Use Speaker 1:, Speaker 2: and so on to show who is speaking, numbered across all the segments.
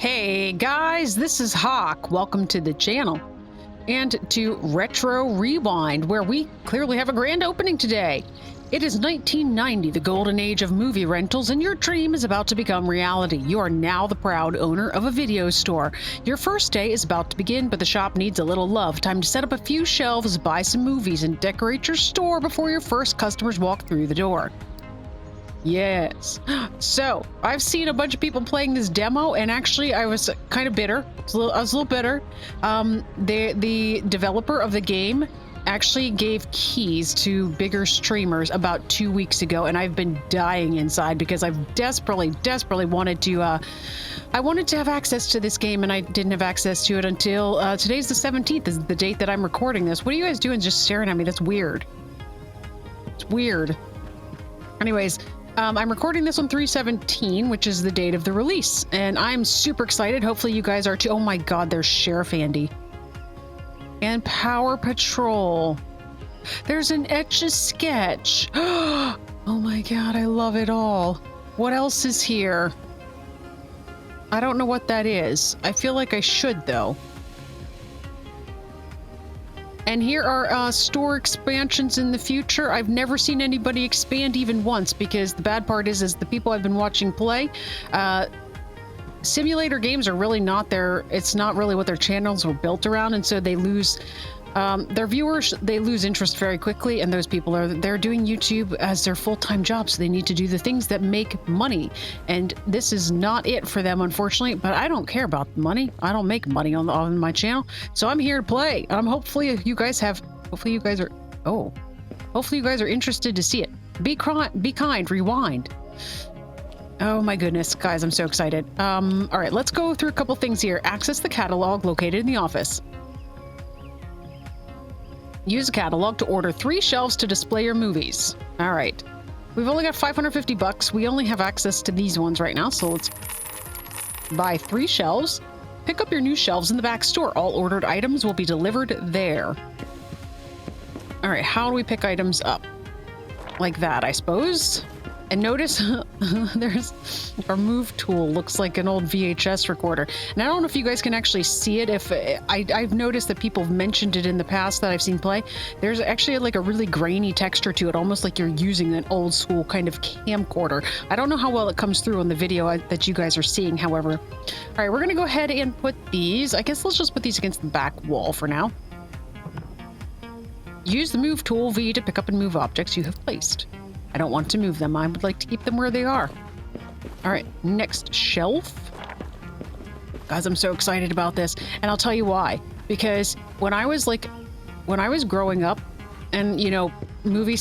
Speaker 1: Hey guys, this is Hawk. Welcome to the channel and to Retro Rewind, where we clearly have a grand opening today. It is 1990, the golden age of movie rentals, and your dream is about to become reality. You are now the proud owner of a video store. Your first day is about to begin, but the shop needs a little love. Time to set up a few shelves, buy some movies, and decorate your store before your first customers walk through the door. Yes. So I've seen a bunch of people playing this demo, and actually I was kind of bitter. I was a little bitter. The developer of the game actually gave keys to bigger streamers about 2 weeks ago, and I've been dying inside because I've desperately wanted to. I wanted to have access to this game, and I didn't have access to it until today's the 17th. Is the date that I'm recording this. What are you guys doing? Just staring at me? That's weird. It's weird. Anyways. I'm recording this on 3/17, which is the date of the release, and I'm super excited. Hopefully you guys are too. Oh my god, there's Sheriff Andy. And Power Patrol. There's an Etch-a-Sketch. Oh my god, I love it all. What else is here? I don't know what that is. I feel like I should, though. And here are store expansions in the future. I've never seen anybody expand even once, because the bad part is the people I've been watching play, simulator games are really not it's not really what their channels were built around, and so they lose their viewers, they lose interest very quickly, and those people they're doing YouTube as their full-time job, so they need to do the things that make money, and this is not it for them, unfortunately. But I don't care about money. I don't make money on my channel, so I'm here to play. Hopefully you guys are interested to see it. Be kind, rewind. Oh my goodness, guys, I'm so excited. All right, let's go through a couple things here. Access the catalog located in the office. Use a catalog to order 3 shelves to display your movies. All right. We've only got 550 bucks. We only have access to these ones right now, so let's buy 3 shelves. Pick up your new shelves in the back store. All ordered items will be delivered there. All right, how do we pick items up? Like that, I suppose. And notice there's our move tool, looks like an old VHS recorder. And I don't know if you guys can actually see it. If I've noticed that people have mentioned it in the past that I've seen play. There's actually like a really grainy texture to it, almost like you're using an old school kind of camcorder. I don't know how well it comes through on the video that you guys are seeing, however. All right, we're gonna go ahead and put these, I guess let's just put these against the back wall for now. Use the move tool V to pick up and move objects you have placed. I don't want to move them. I would like to keep them where they are. All right, next shelf. Guys, I'm so excited about this. And I'll tell you why. Because when I was growing up, and you know, movie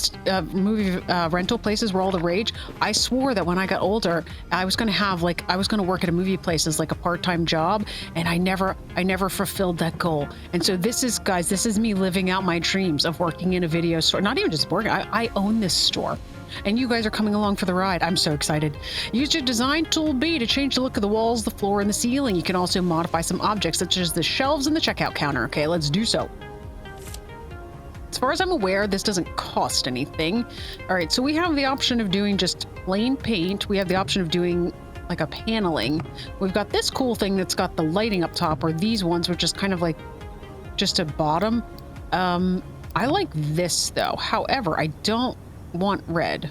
Speaker 1: rental places were all the rage, I swore that when I got older, I was going to work at a movie place as like a part-time job, and I never fulfilled that goal. And so this is me living out my dreams of working in a video store. Not even just working, I own this store. And you guys are coming along for the ride. I'm so excited. Use your design tool B to change the look of the walls, the floor, and the ceiling. You can also modify some objects such as the shelves and the checkout counter. Okay, let's do so. As far as I'm aware, this doesn't cost anything. All right, so we have the option of doing just plain paint. We have the option of doing like a paneling. We've got this cool thing that's got the lighting up top, or these ones, which is kind of like just a bottom. I like this though. However, I don't want red.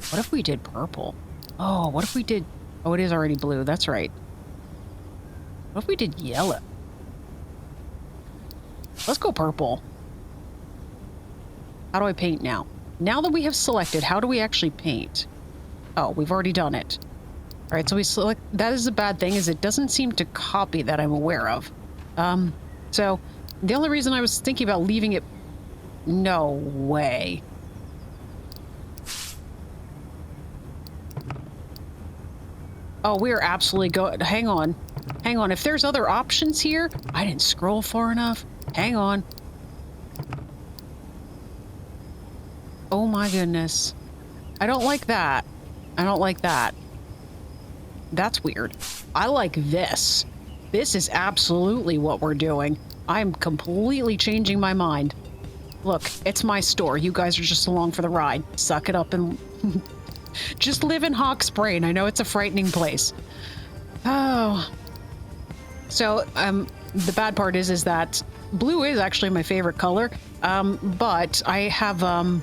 Speaker 1: What if we did purple? Oh, what if we did... Oh, it is already blue. That's right. What if we did yellow? Let's go purple. How do I paint now? Now that we have selected, how do we actually paint? Oh, we've already done it. All right, so we select... That is a bad thing, is it doesn't seem to copy that I'm aware of. So the only reason I was thinking about leaving it... No way. Oh, we're absolutely going... Hang on. Hang on. If there's other options here... I didn't scroll far enough. Hang on. Oh my goodness. I don't like that. I don't like that. That's weird. I like this. This is absolutely what we're doing. I'm completely changing my mind. Look, it's my store. You guys are just along for the ride. Suck it up and... Just live in Hawk's brain. I know it's a frightening place. Oh. So, the bad part is that blue is actually my favorite color, but I have, a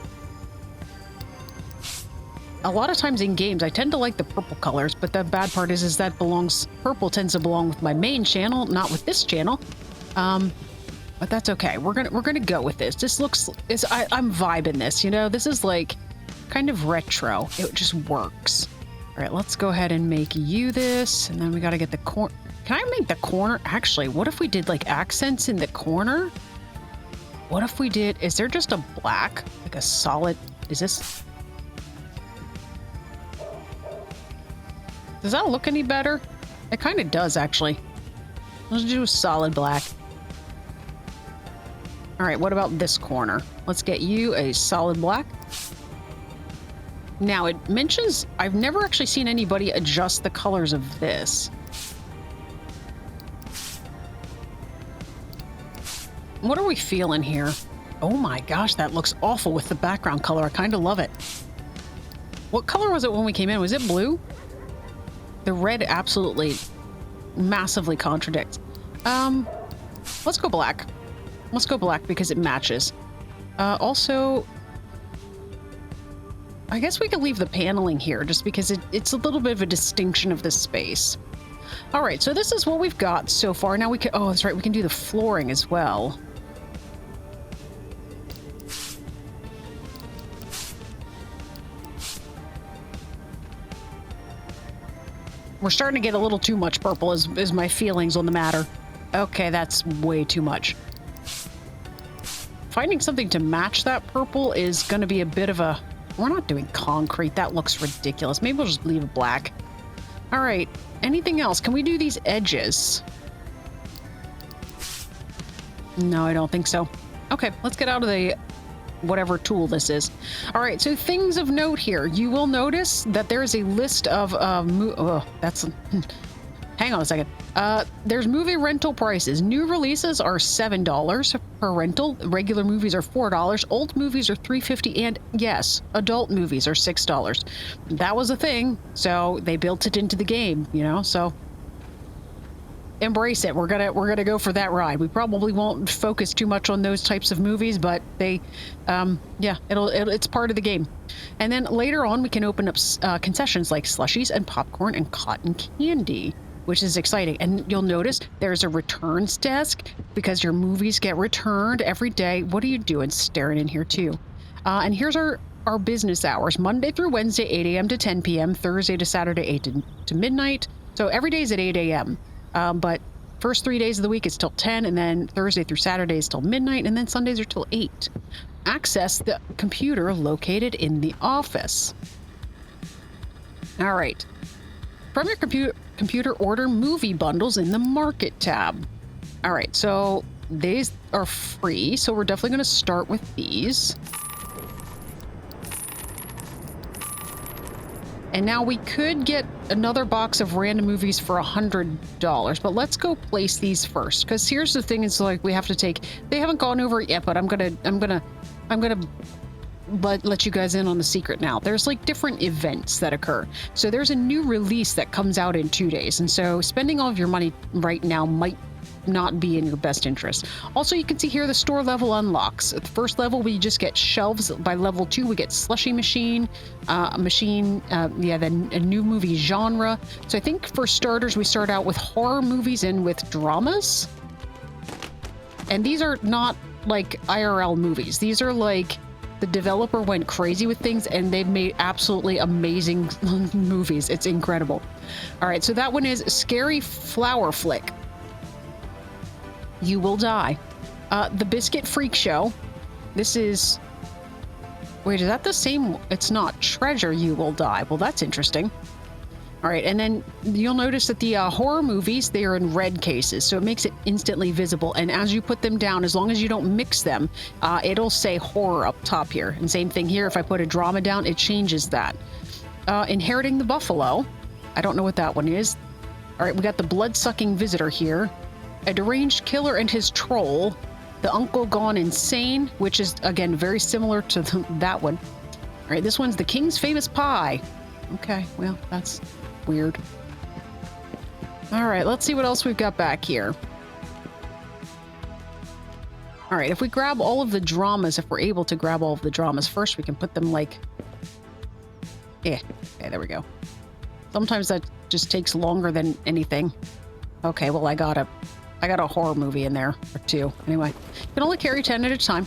Speaker 1: lot of times in games, I tend to like the purple colors, but the bad part is that purple tends to belong with my main channel, not with this channel. But that's okay. We're gonna go with this. This looks, I'm vibing this, you know? This is like kind of retro. It just works. All right, let's go ahead and make you this, and then we gotta get the corner. Can I make the corner? Actually, what if we did like accents in the corner? What if we did, is there just a black, like a solid, is this? Does that look any better? It kind of does, actually. Let's do a solid black. All right, what about this corner? Let's get you a solid black. Now, it mentions, I've never actually seen anybody adjust the colors of this. What are we feeling here? Oh my gosh, that looks awful with the background color. I kind of love it. What color was it when we came in? Was it blue? The red absolutely massively contradicts. Let's go black. Let's go black because it matches. Also, I guess we could leave the paneling here just because it's a little bit of a distinction of the space. All right, so this is what we've got so far. Now we can, oh, that's right, we can do the flooring as well. We're starting to get a little too much purple is my feelings on the matter. Okay, that's way too much. Finding something to match that purple is going to be a bit of a... We're not doing concrete. That looks ridiculous. Maybe we'll just leave it black. All right. Anything else? Can we do these edges? No, I don't think so. Okay, let's get out of the... whatever tool this is. All right, so things of note here. You will notice that there is a list of that's hang on a second. There's movie rental prices. New releases are $7 per rental. Regular movies are $4. Old movies are $3.50, and yes, adult movies are $6. That was a thing, so they built it into the game, you know, so embrace it. We're gonna go for that ride. We probably won't focus too much on those types of movies, but they, yeah, it's part of the game. And then later on, we can open up concessions like slushies and popcorn and cotton candy, which is exciting. And you'll notice there's a returns desk because your movies get returned every day. What are you doing staring in here too? And here's our business hours: Monday through Wednesday, 8 a.m. to 10 p.m. Thursday to Saturday, 8 to midnight. So every day is at 8 a.m. But first 3 days of the week is till 10, and then Thursday through Saturday is till midnight, and then Sundays are till 8. Access the computer located in the office. All right. From your computer, order movie bundles in the Market tab. All right, so these are free, so we're definitely going to start with these. And now we could get another box of random movies for $100, but let's go place these first. Because here's the thing: it's like we have to take. They haven't gone over it yet, but I'm gonna let you guys in on the secret now. There's like different events that occur. So there's a new release that comes out in 2 days, and so spending all of your money right now might not be in your best interest. Also, you can see here the store level unlocks. At the first level, we just get shelves. By level 2, we get slushy machine, then a new movie genre. So I think for starters, we start out with horror movies and with dramas. And these are not like IRL movies. These are like the developer went crazy with things and they've made absolutely amazing movies. It's incredible. All right, so that one is Scary Flower Flick. You Will Die. The Biscuit Freak Show. This is... Wait, is that the same? It's not. Treasure You Will Die. Well, that's interesting. All right, and then you'll notice that the horror movies, they are in red cases, so it makes it instantly visible. And as you put them down, as long as you don't mix them, it'll say horror up top here. And same thing here, if I put a drama down, it changes that. Inheriting the Buffalo. I don't know what that one is. All right, we got the Blood-Sucking Visitor here. A Deranged Killer and His Troll. The Uncle Gone Insane, which is, again, very similar to that one. All right, this one's The King's Famous Pie. Okay, well, that's weird. All right, let's see what else we've got back here. All right, if we grab all of the dramas, if we're able to grab all of the dramas first, we can put them like... Yeah, okay, there we go. Sometimes that just takes longer than anything. Okay, well, I got a horror movie in there, or two. Anyway, you can only carry 10 at a time.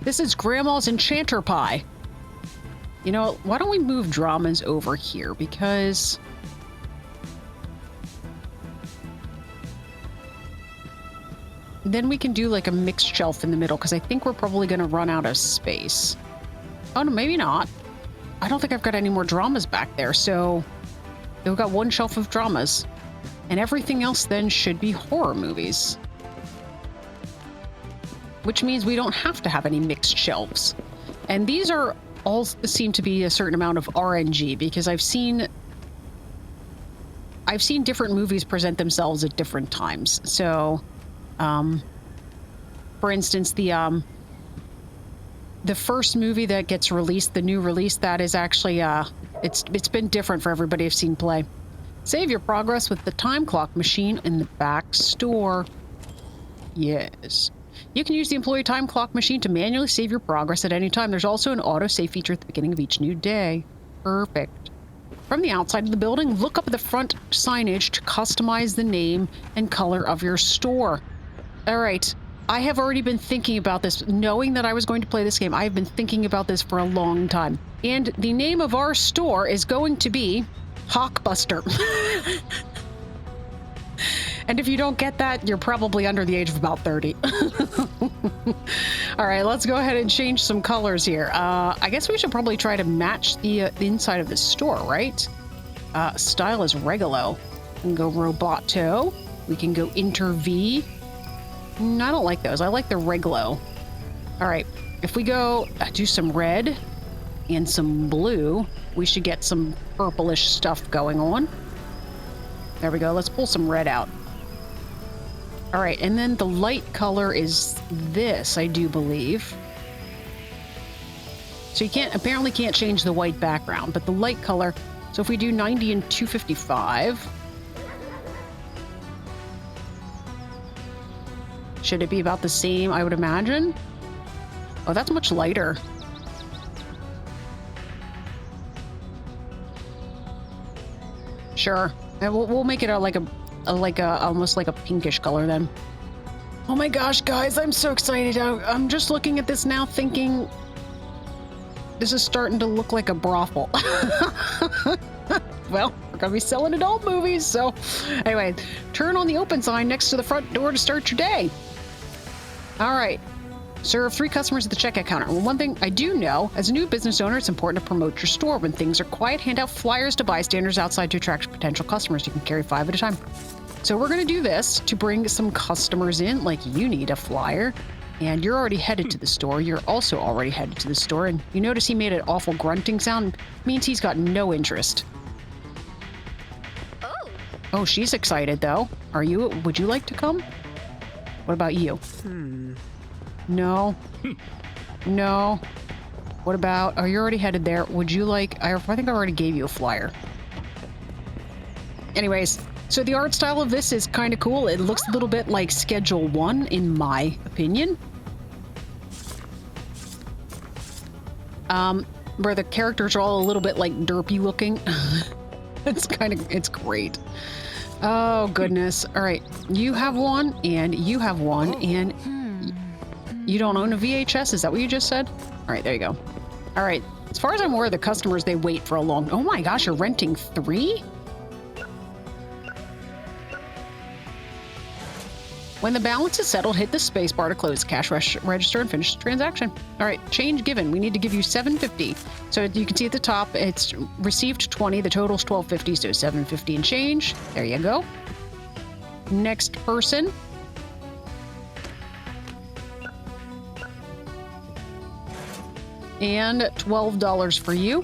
Speaker 1: This is Grandma's Enchanter Pie. You know, why don't we move dramas over here? Because... then we can do like a mixed shelf in the middle, because I think we're probably going to run out of space. Oh, no, maybe not. I don't think I've got any more dramas back there, so we've got one shelf of dramas. And everything else then should be horror movies. Which means we don't have to have any mixed shelves. And these are all seem to be a certain amount of RNG, because I've seen different movies present themselves at different times. So... for instance, the first movie that gets released, the new release, that is actually, it's been different for everybody I've seen play. Save your progress with the time clock machine in the back store. Yes. You can use the employee time clock machine to manually save your progress at any time. There's also an auto-save feature at the beginning of each new day. Perfect. From the outside of the building, look up at the front signage to customize the name and color of your store. All right, I have already been thinking about this. Knowing that I was going to play this game, I have been thinking about this for a long time. And the name of our store is going to be Hawkbuster. And if you don't get that, you're probably under the age of about 30. All right, let's go ahead and change some colors here. I guess we should probably try to match the inside of the store, right? Style is Regulo. We can go Roboto. We can go Inter-V. I don't like those. I like the Reglo. All right, if we go do some red and some blue, we should get some purplish stuff going on. There we go. Let's pull some red out. All right, and then the light color is this, I do believe. So you apparently can't change the white background, but the light color. So if we do 90 and 255... should it be about the same, I would imagine? Oh, that's much lighter. Sure. And we'll make it almost like a pinkish color then. Oh my gosh, guys, I'm so excited. I'm just looking at this now thinking this is starting to look like a brothel. Well, we're going to be selling adult movies, so anyway, turn on the open sign next to the front door to start your day. All right. Serve 3 customers at the checkout counter. Well, one thing I do know, as a new business owner, it's important to promote your store. When things are quiet, hand out flyers to bystanders outside to attract potential customers. You can carry 5 at a time. So we're going to do this to bring some customers in, like you need a flyer. And you're already headed to the store. You're also already headed to the store. And you notice he made an awful grunting sound. Means he's got no interest. Oh, she's excited, though. Are you? Would you like to come? What about you? No. No. What about... oh, you're already headed there. Would you like... I think I already gave you a flyer. Anyways, so the art style of this is kind of cool. It looks a little bit like Schedule 1, in my opinion. Where the characters are all a little bit like derpy looking. It's great. Oh, goodness. All right. You have one, and you have one, and you don't own a VHS? Is that what you just said? All right, there you go. All right. As far as I'm aware, the customers, they wait for a long... oh my gosh, you're renting 3? When the balance is settled, hit the space bar to close the cash register and finish the transaction. All right, change given. We need to give you $7.50. So you can see at the top, it's received 20. The total's $12.50, so $7.50 and change. There you go. Next person. And $12 for you.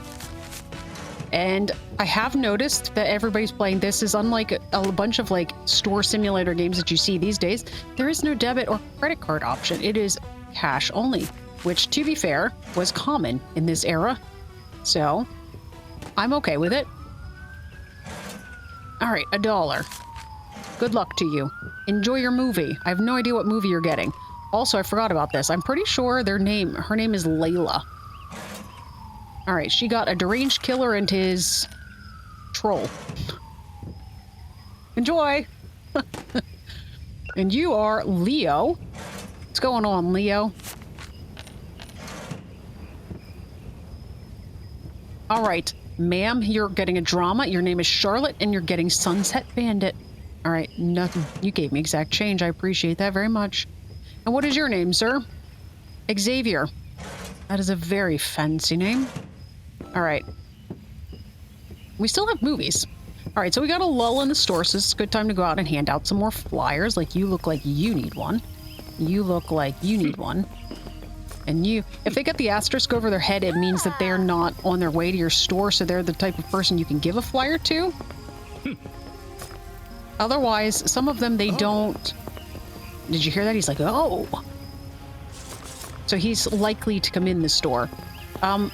Speaker 1: And I have noticed that everybody's playing this is unlike a bunch of like store simulator games that you see these days. There is no debit or credit card option. It is cash only, which, to be fair, was common in this era. So I'm okay with it. All right, $1. Good luck to you. Enjoy your movie. I have no idea what movie you're getting. Also, I forgot about this. I'm pretty sure her name is Layla. All right, she got a deranged killer and his troll. Enjoy. And you are Leo. What's going on, Leo? All right, ma'am, you're getting a drama. Your name is Charlotte, and you're getting Sunset Bandit. All right, nothing. You gave me exact change. I appreciate that very much. And what is your name, sir? Xavier. That is a very fancy name. All right. We still have movies. All right, so we got a lull in the store, so it's a good time to go out and hand out some more flyers. Like, you look like you need one. You look like you need one. And you, if they get the asterisk over their head, it means that they're not on their way to your store, so they're the type of person you can give a flyer to. Otherwise, some of them, they don't. Did you hear that? He's like, oh. So he's likely to come in the store.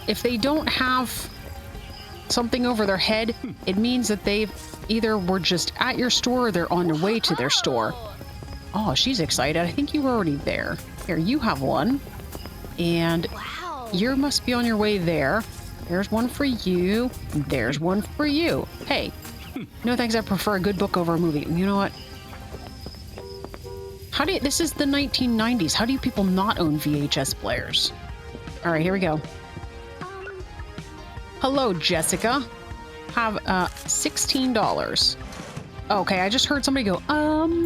Speaker 1: If they don't have something over their head, it means that they've either were just at your store or they're on their way to their store. Oh, she's excited. I think you were already there. Here, you have one. And you must be on your way there. There's one for you. There's one for you. Hey, no thanks, I prefer a good book over a movie. You know what? This is the 1990s. How do you people not own VHS players? All right, here we go. Hello, Jessica. Have $16. Okay, I just heard somebody go, All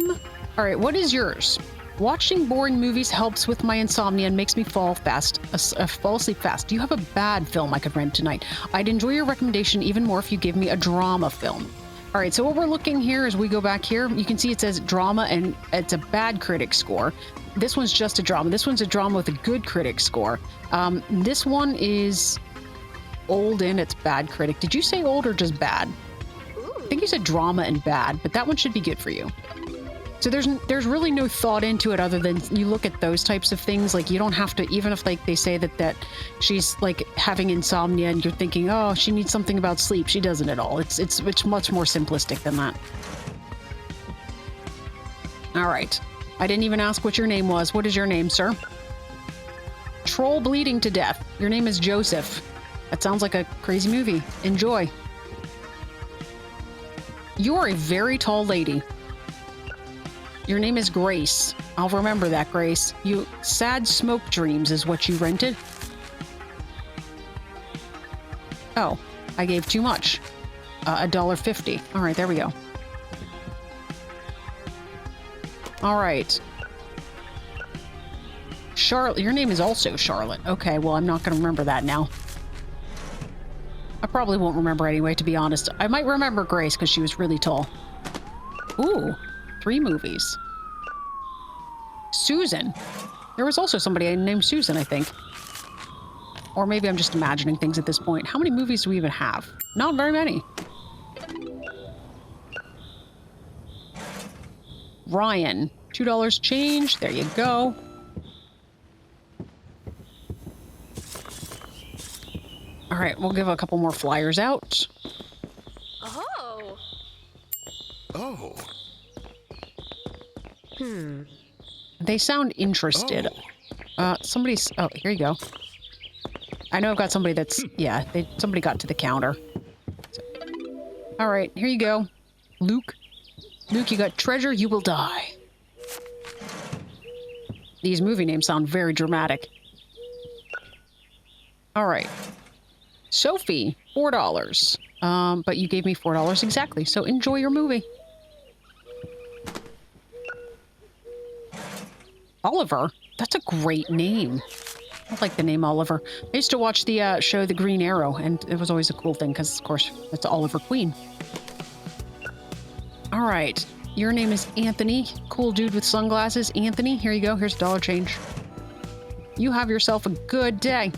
Speaker 1: right, what is yours? Watching boring movies helps with my insomnia and makes me fall asleep fast. Do you have a bad film I could rent tonight? I'd enjoy your recommendation even more if you give me a drama film. All right, so what we're looking here is we go back here. You can see it says drama, and it's a bad critic score. This one's just a drama. This one's a drama with a good critic score. This one is old and it's bad critic. Did you say old or just bad? I think you said drama and bad, but that one should be good for you. So there's really no thought into it other than you look at those types of things. Like, you don't have to, even if like they say that she's like having insomnia and you're thinking, oh, she needs something about sleep. She doesn't at all. It's much more simplistic than that. All right. I didn't even ask what your name was. What is your name, sir? Troll bleeding to death. Your name is Joseph. That sounds like a crazy movie. Enjoy. You're a very tall lady. Your name is Grace. I'll remember that, Grace. You sad smoke dreams is what you rented. Oh, I gave too much. $1.50. All right, there we go. All right. Charlotte, your name is also Charlotte. Okay, well, I'm not going to remember that now. I probably won't remember anyway, to be honest. I might remember Grace because she was really tall. Ooh. 3 movies. Susan. There was also somebody named Susan, I think. Or maybe I'm just imagining things at this point. How many movies do we even have? Not very many. Ryan. $2 change. There you go. All right, we'll give a couple more flyers out.
Speaker 2: Oh.
Speaker 3: Oh.
Speaker 1: They sound interested.
Speaker 3: Oh.
Speaker 1: Oh, here you go. I know I've got somebody that's, yeah, somebody got to the counter. So, all right, here you go. Luke, you got treasure, you will die. These movie names sound very dramatic. All right. Sophie, $4. But you gave me $4 exactly, so enjoy your movie. Oliver? That's a great name. I like the name Oliver. I used to watch the show The Green Arrow, and it was always a cool thing because, of course, it's Oliver Queen. All right. Your name is Anthony. Cool dude with sunglasses. Anthony, here you go. Here's $1 change. You have yourself a good day.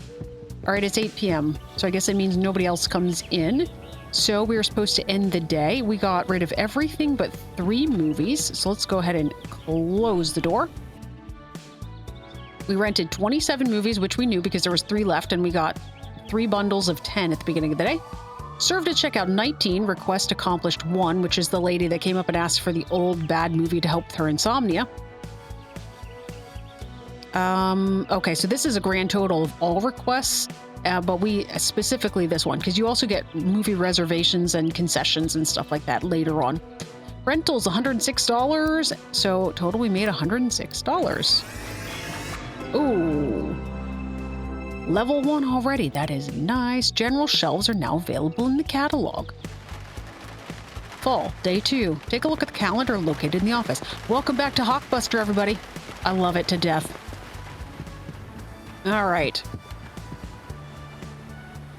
Speaker 1: All right, it's 8 p.m., so I guess it means nobody else comes in. So we were supposed to end the day. We got rid of everything but 3 movies, so let's go ahead and close the door. We rented 27 movies, which we knew because there was 3 left, and we got 3 bundles of 10 at the beginning of the day. Served at checkout 19, request accomplished 1, which is the lady that came up and asked for the old bad movie to help with her insomnia. Okay, so this is a grand total of all requests, but we specifically this one, because you also get movie reservations and concessions and stuff like that later on. Rentals, $106, so total we made $106. Ooh. Level 1 already, that is nice. General shelves are now available in the catalog. Fall, day 2. Take a look at the calendar located in the office. Welcome back to Hawkbuster, everybody. I love it to death. All right.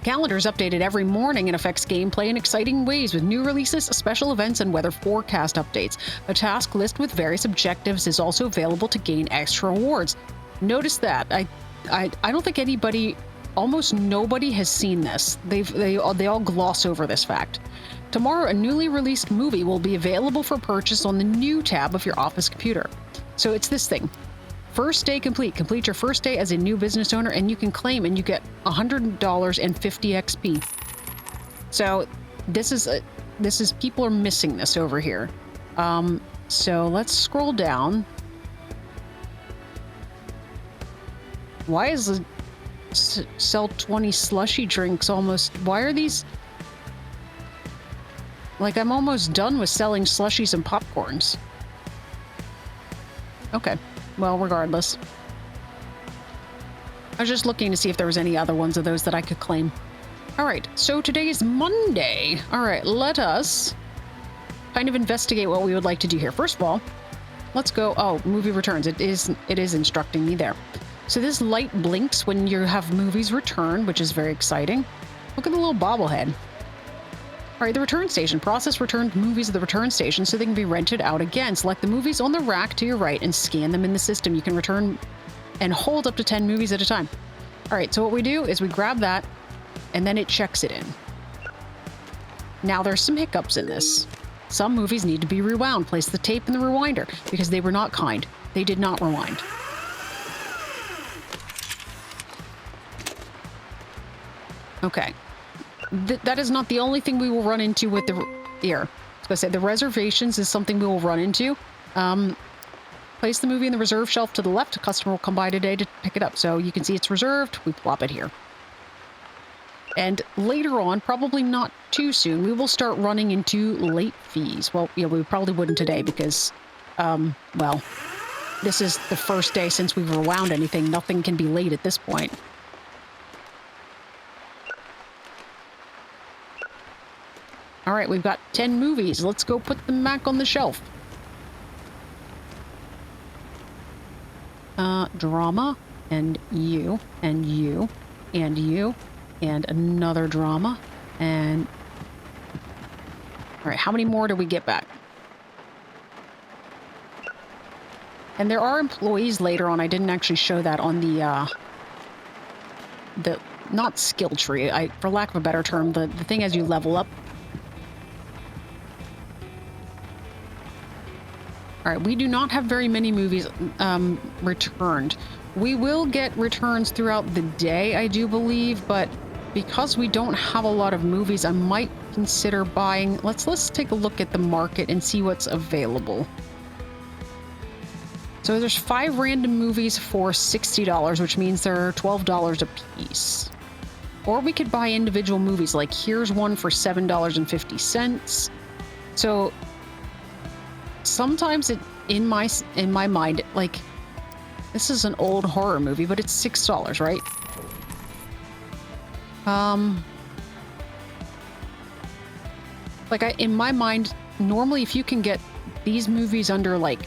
Speaker 1: Calendar is updated every morning and affects gameplay in exciting ways with new releases, special events, and weather forecast updates. A task list with various objectives is also available to gain extra rewards. Notice that. I don't think anybody, almost nobody has seen this. They all gloss over this fact. Tomorrow, a newly released movie will be available for purchase on the new tab of your office computer. So it's this thing. First day complete. Complete your first day as a new business owner, and you can claim, and you get $100 and 50 XP. So this is people are missing this over here. So let's scroll down. Why is the sell 20 slushy drinks almost? Why are these? Like, I'm almost done with selling slushies and popcorns. Okay. Well, regardless. I was just looking to see if there was any other ones of those that I could claim. All right, so today is Monday. All right, let us kind of investigate what we would like to do here. First of all, let's go. Oh, movie returns. It is instructing me there. So this light blinks when you have movies return, which is very exciting. Look at the little bobblehead. All right, the return station. Process returned movies at the return station so they can be rented out again. Select the movies on the rack to your right and scan them in the system. You can return and hold up to 10 movies at a time. All right, so what we do is we grab that, and then it checks it in. Now there's some hiccups in this. Some movies need to be rewound. Place the tape in the rewinder because they were not kind. They did not rewind. Okay. That is not the only thing we will run into with the here. I was gonna say the reservations is something we will run into. Place the movie in the reserve shelf to the left. A customer will come by today to pick it up. So you can see it's reserved. We plop it here. And later on, probably not too soon, we will start running into late fees. Well, yeah, we probably wouldn't today because, well, this is the first day since we've rewound anything. Nothing can be late at this point. All right, we've got 10 movies. Let's go put them back on the shelf. Drama, and you, and you, and you, and another drama, and... All right, how many more do we get back? And there are employees later on. I didn't actually show that on the not skill tree, for lack of a better term, the thing as you level up. All right, we do not have very many movies returned. We will get returns throughout the day, I do believe, but because we don't have a lot of movies, I might consider buying... Let's take a look at the market and see what's available. So there's 5 random movies for $60, which means they're $12 a piece. Or we could buy individual movies, like here's one for $7.50. So sometimes in my mind, like, this is an old horror movie, but it's $6, right? Like, in my mind, normally if you can get these movies under like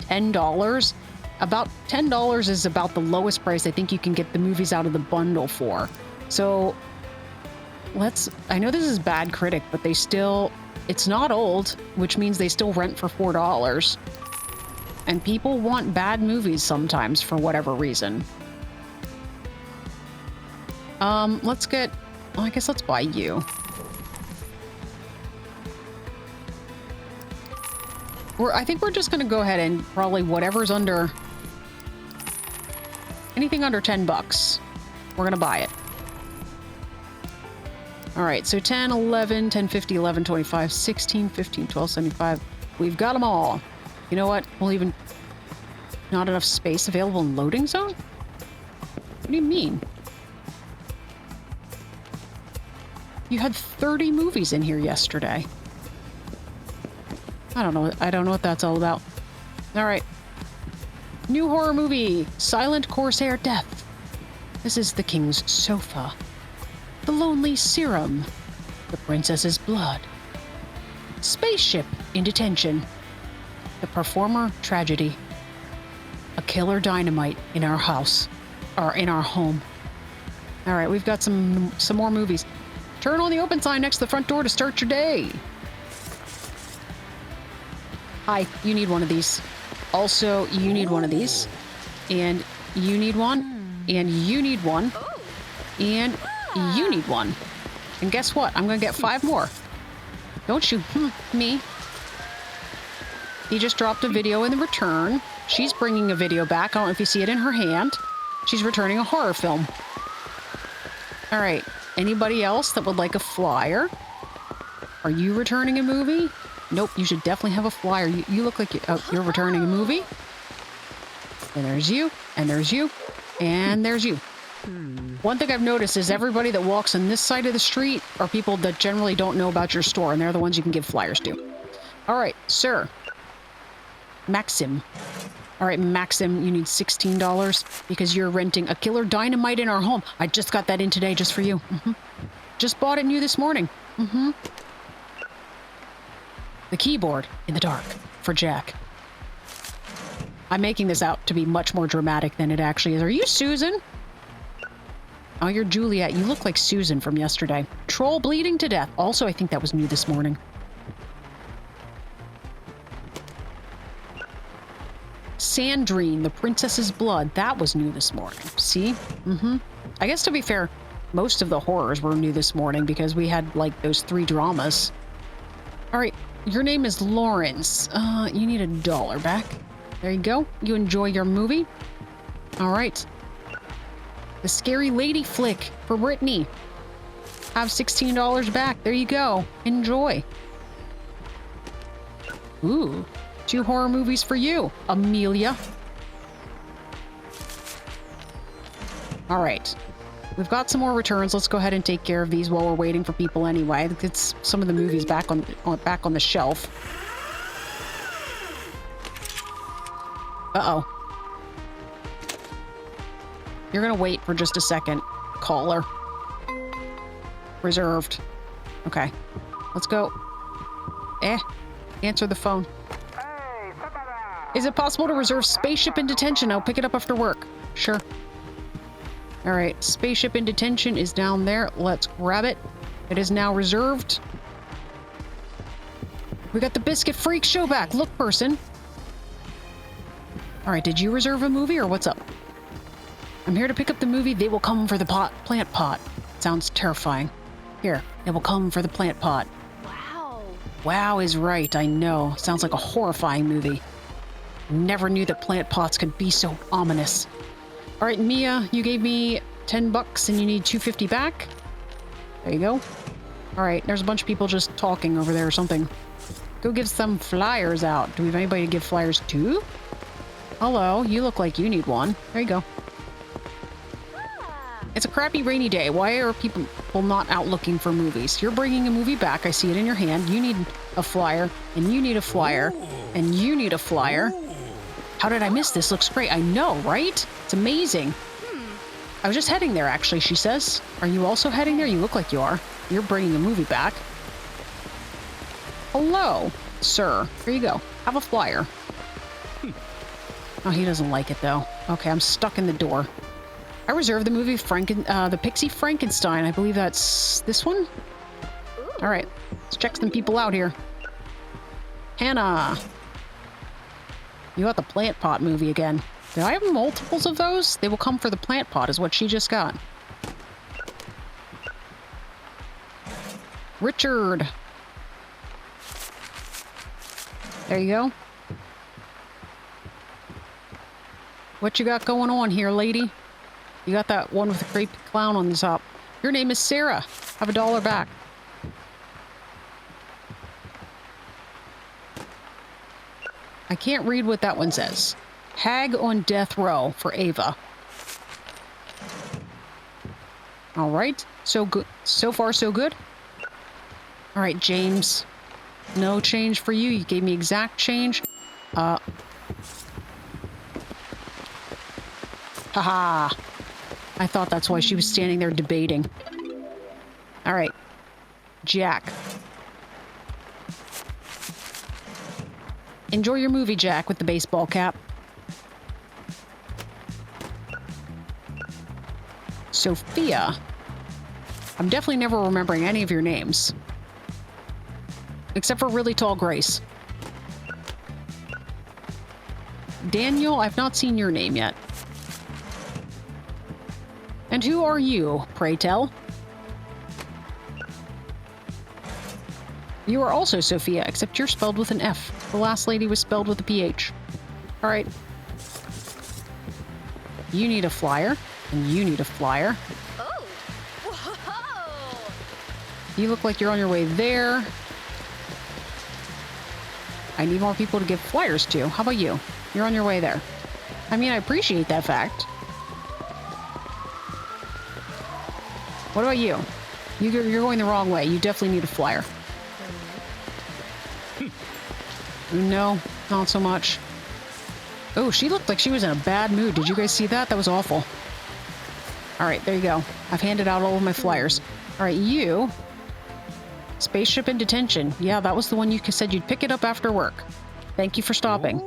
Speaker 1: $10, about $10 is about the lowest price I think you can get the movies out of the bundle for. So I know this is bad critic, but they still, it's not old, which means they still rent for $4. And people want bad movies sometimes for whatever reason. Let's get, well, I guess let's buy you. I think we're just gonna go ahead and probably whatever's under, anything under $10, we're gonna buy it. All right, so 10, 11, 10, 50, 11, 25, 16, 15, 12, 75. We've got them all. You know what? We'll even... Not enough space available in loading zone? What do you mean? You had 30 movies in here yesterday. I don't know what that's all about. All right. New horror movie, Silent Corsair Death. This is The King's Sofa. The Lonely Serum. The Princess's Blood. Spaceship in Detention. The Performer Tragedy. A Killer Dynamite in our house. Or in our home. All right, we've got some more movies. Turn on the open sign next to the front door to start your day. Hi, you need one of these. Also, you need one of these. And you need one. And you need one. And you need one. And guess what? I'm going to get 5 more. Don't you me. He just dropped a video in the return. She's bringing a video back. I don't know if you see it in her hand. She's returning a horror film. All right. Anybody else that would like a flyer? Are you returning a movie? Nope, you should definitely have a flyer. You look like you're returning a movie. And there's you, and there's you, and there's you. One thing I've noticed is everybody that walks on this side of the street are people that generally don't know about your store, and they're the ones you can give flyers to. All right, sir. Maxim. All right, Maxim, you need $16 because you're renting A Killer Dynamite in our home. I just got that in today just for you. Just bought it new this morning. The keyboard in the dark for Jack. I'm making this out to be much more dramatic than it actually is. Are you Susan? Oh, you're Juliet. You look like Susan from yesterday. Troll bleeding to death. Also, I think that was new this morning. Sandrine, the Princess's Blood. That was new this morning. See? I guess to be fair, most of the horrors were new this morning because we had like those 3 dramas. All right. Your name is Lawrence. You need $1 back. There you go. You enjoy your movie. All right. The Scary Lady flick for Brittany. Have $16 back. There you go. Enjoy. Ooh. 2 horror movies for you, Amelia. All right. We've got some more returns. Let's go ahead and take care of these while we're waiting for people anyway. It's some of the movies back on the shelf. Uh-oh. You're gonna wait for just a second, caller. Reserved. Okay. Let's go. Answer the phone. Is it possible to reserve Spaceship in Detention? I'll pick it up after work. Sure. All right, Spaceship in Detention is down there. Let's grab it. It is now reserved. We got the Biscuit Freak show back. Look, person. All right, did you reserve a movie or what's up? I'm here to pick up the movie. They will come for the plant pot. Sounds terrifying. Here, they will come for the plant pot.
Speaker 2: Wow.
Speaker 1: Wow is right, I know. Sounds like a horrifying movie. Never knew that plant pots could be so ominous. All right, Mia, you gave me $10 and you need $2.50 back. There you go. All right, there's a bunch of people just talking over there or something. Go give some flyers out. Do we have anybody to give flyers to? Hello, you look like you need one. There you go. It's a crappy rainy day. Why are people not out looking for movies? You're bringing a movie back. I see it in your hand. You need a flyer, and you need a flyer, and you need a flyer. How did I miss this? Looks great. I know, right? It's amazing. I was just heading there, actually, she says. Are you also heading there? You look like you are. You're bringing a movie back. Hello, sir. Here you go. Have a flyer. Oh, he doesn't like it, though. Okay, I'm stuck in the door. I reserved the movie the Pixie Frankenstein. I believe that's this one? All right. Let's check some people out here. Hannah. You got the plant pot movie again. Do I have multiples of those? They will come for the plant pot is what she just got. Richard. There you go. What you got going on here, lady? You got that one with the creepy clown on the top. Your name is Sarah. Have have $1 back. I can't read what that one says. Hag on death row for Ava. All right. So good. So far, so good. All right, James. No change for you. You gave me exact change. Haha. I thought that's why she was standing there debating. All right. Jack. Enjoy your movie, Jack, with the baseball cap. Sophia. I'm definitely never remembering any of your names. Except for really tall Grace. Daniel, I've not seen your name yet. And who are you, pray tell? You are also Sophia, except you're spelled with an F. The last lady was spelled with a PH. All right. You need a flyer, and you need a flyer.
Speaker 2: Oh. Whoa.
Speaker 1: You look like you're on your way there. I need more people to give flyers to. How about you? You're on your way there. I mean, I appreciate that fact. What about you? You're going the wrong way. You definitely need a flyer. No, not so much. Oh, she looked like she was in a bad mood. Did you guys see that? That was awful. All right, there you go. I've handed out all of my flyers. All right, you. Spaceship in detention. Yeah, that was the one you said you'd pick it up after work. Thank you for stopping.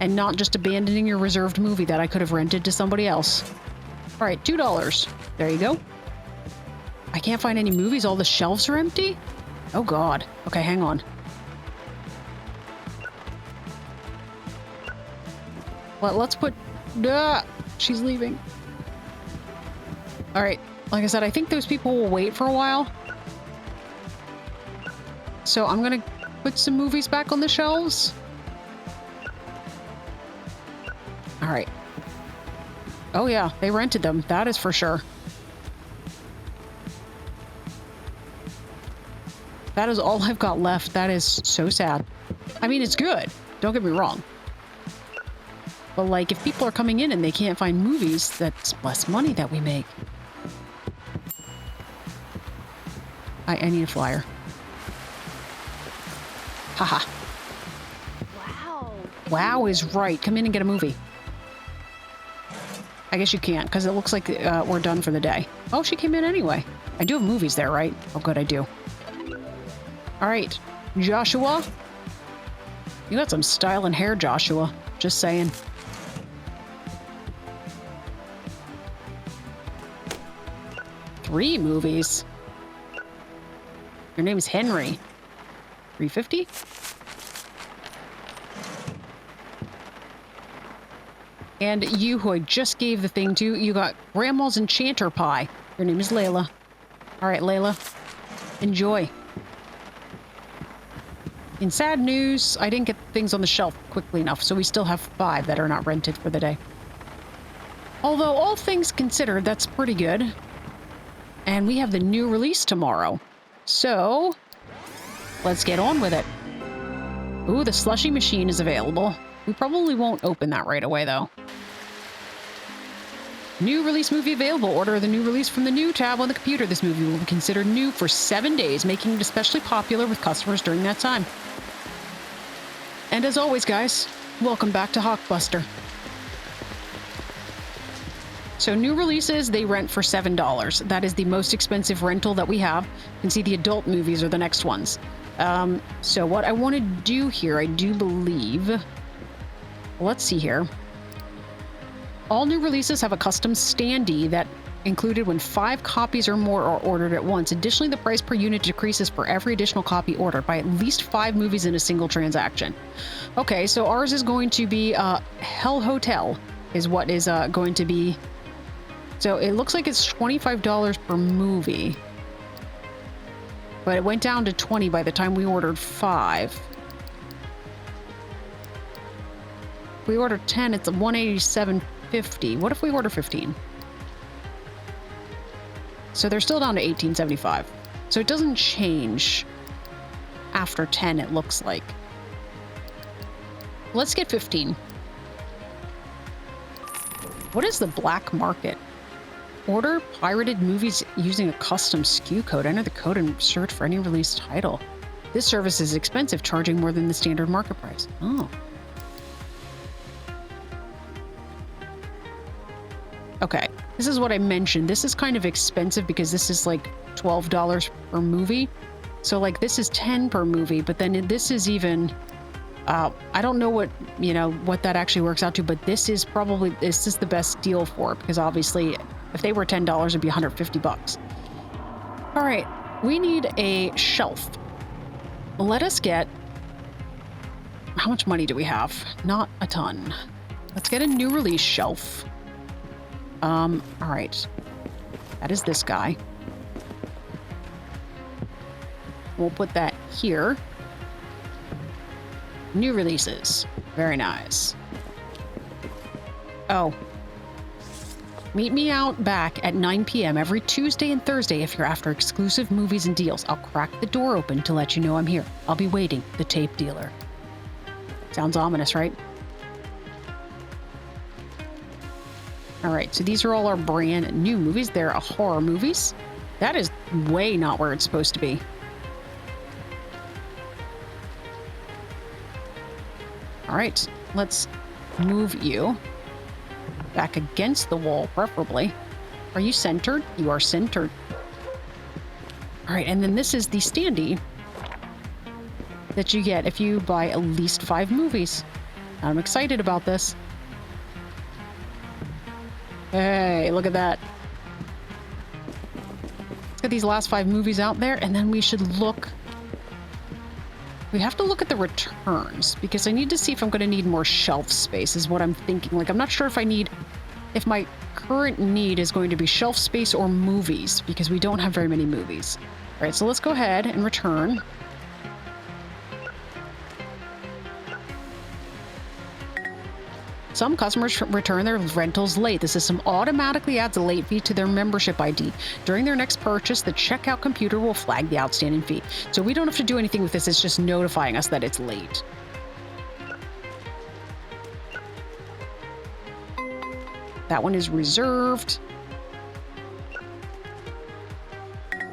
Speaker 1: And not just abandoning your reserved movie that I could have rented to somebody else. All right, $2. There you go. I can't find any movies. All the shelves are empty? Oh, God. Okay, hang on. Let's put... she's leaving. All right. Like I said, I think those people will wait for a while. So I'm going to put some movies back on the shelves. All right. Oh, yeah. They rented them. That is for sure. That is all I've got left. That is so sad. I mean, it's good. Don't get me wrong. But, like, if people are coming in and they can't find movies, that's less money that we make. I need a flyer. Haha.
Speaker 2: Wow.
Speaker 1: Wow is right. Come in and get a movie. I guess you can't, because it looks like we're done for the day. Oh, she came in anyway. I do have movies there, right? Oh, good, I do. All right. Joshua. You got some style and hair, Joshua. Just saying. Three movies. Your name is Henry. 350? And you, who I just gave the thing to, you got Grandma's Enchanter Pie. Your name is Layla. All right, Layla. Enjoy. In sad news, I didn't get things on the shelf quickly enough, so we still have 5 that are not rented for the day. Although, all things considered, that's pretty good. And we have the new release tomorrow. So, let's get on with it. Ooh, the slushy machine is available. We probably won't open that right away, though. New release movie available. Order the new release from the new tab on the computer. This movie will be considered new for 7 days, making it especially popular with customers during that time. And as always, guys, welcome back to Hawkbuster. So new releases, they rent for $7. That is the most expensive rental that we have. You can see the adult movies are the next ones. So what I want to do here, I do believe... Let's see here. All new releases have a custom standee that included when 5 copies or more are ordered at once. Additionally, the price per unit decreases for every additional copy ordered by at least 5 movies in a single transaction. Okay, so ours is going to be Hell Hotel is what is going to be. So it looks like it's $25 per movie. But it went down to 20 by the time we ordered 5. If we order 10, it's $187.50. What if we order 15? So they're still down to $18.75. So it doesn't change after 10, it looks like. Let's get 15. What is the black market? Order pirated movies using a custom SKU code. Enter the code and search for any released title. This service is expensive, charging more than the standard market price. Oh. Okay, this is what I mentioned. This is kind of expensive because this is like $12 per movie. So like this is 10 per movie, but then this is even, I don't know what, what that actually works out to, but this is the best deal for it because obviously if they were $10, it'd be 150 bucks. All right, we need a shelf. Let us get, how much money do we have? Not a ton. Let's get a new release shelf. All right. That is this guy. We'll put that here. New releases. Very nice. Oh. Meet me out back at 9 p.m. every Tuesday and Thursday if you're after exclusive movies and deals. I'll crack the door open to let you know I'm here. I'll be waiting. The tape dealer. Sounds ominous, right? All right, so these are all our brand new movies. They're horror movies. That is way not where it's supposed to be. All right, let's move you back against the wall, preferably. Are you centered? You are centered. All right, and then this is the standee that you get if you buy at least 5 movies. I'm excited about this. Hey, look at that. Let's get these last 5 movies out there, and then we should look. We have to look at the returns, because I need to see if I'm going to need more shelf space, is what I'm thinking. Like, I'm not sure if my current need is going to be shelf space or movies, because we don't have very many movies. All right, so let's go ahead and return. Some customers return their rentals late. The system automatically adds a late fee to their membership ID. During their next purchase, the checkout computer will flag the outstanding fee. So we don't have to do anything with this. It's just notifying us that it's late. That one is reserved.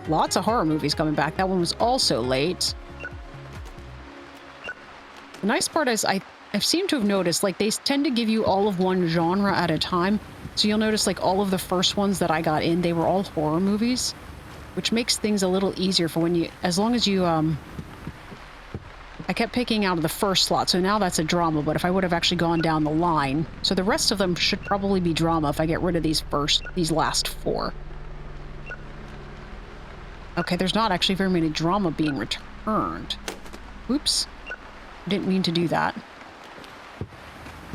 Speaker 1: Lots of horror movies coming back. That one was also late. The nice part is I've seemed to have noticed, like, they tend to give you all of one genre at a time. So you'll notice, like, all of the first ones that I got in, they were all horror movies, which makes things a little easier for when you, as long as you, I kept picking out of the first slot, so now that's a drama, but if I would have actually gone down the line, so the rest of them should probably be drama if I get rid of these last 4. Okay, there's not actually very many drama being returned. Oops. Didn't mean to do that.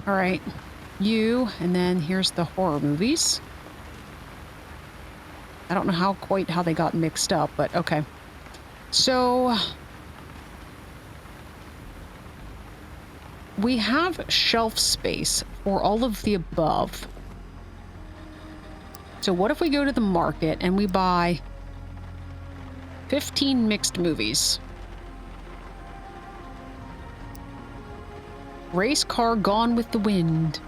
Speaker 1: All right, you, and then here's the horror movies. I don't know how they got mixed up, but okay. So we have shelf space for all of the above. So what if we go to the market and we buy 15 mixed movies? Race car Gone with the Wind.